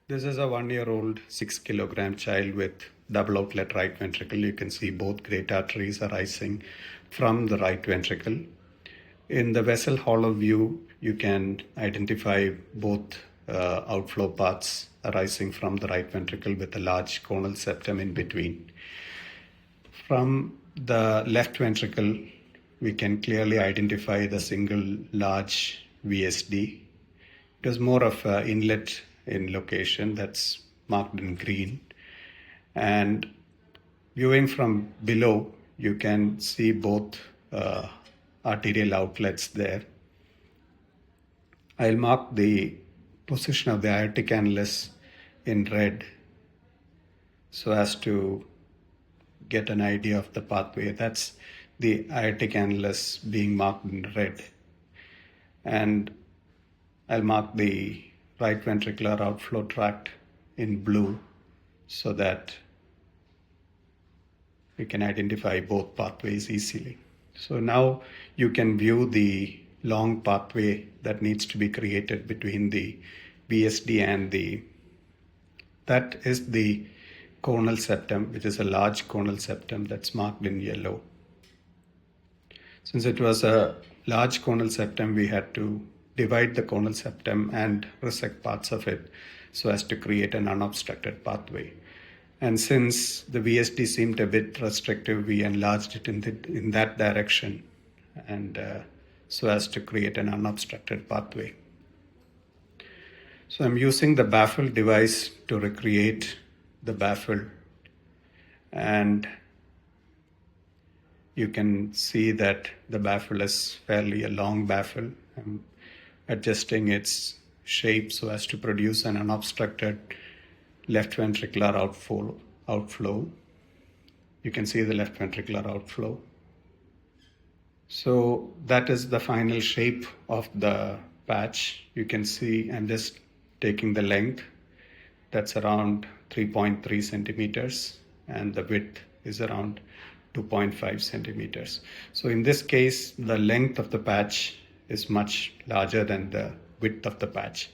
This is a 1-year-old 6 kilogram child with double outlet right ventricle. You can see both great arteries arising from the right ventricle. In the vessel hollow view, you can identify both outflow paths arising from the right ventricle with a large conal septum in between. From the left ventricle, we can clearly identify the single large VSD. It is more of an inlet in location that's marked in green. And viewing from below, you can see both arterial outlets there. I'll mark the position of the aortic annulus in red so as to get an idea of the pathway. That's the aortic annulus being marked in red. And I'll mark the right ventricular outflow tract in blue so that we can identify both pathways easily. So now you can view the long pathway that needs to be created between the VSD and that is the conal septum, which is a large conal septum that's marked in yellow. Since it was a large conal septum, we had to divide the conal septum and resect parts of it so as to create an unobstructed pathway. And since the VSD seemed a bit restrictive, we enlarged it in that direction and so as to create an unobstructed pathway. So I'm using the Baffle device to recreate the Baffle, and you can see that the Baffle is fairly a long Baffle. I'm adjusting its shape so as to produce an unobstructed left ventricular outflow. You can see the left ventricular outflow. So that is the final shape of the patch. You can see I'm just taking the length. That's around 3.3 centimeters and the width is around 2.5 centimeters. So in this case, the length of the patch is much larger than the width of the patch.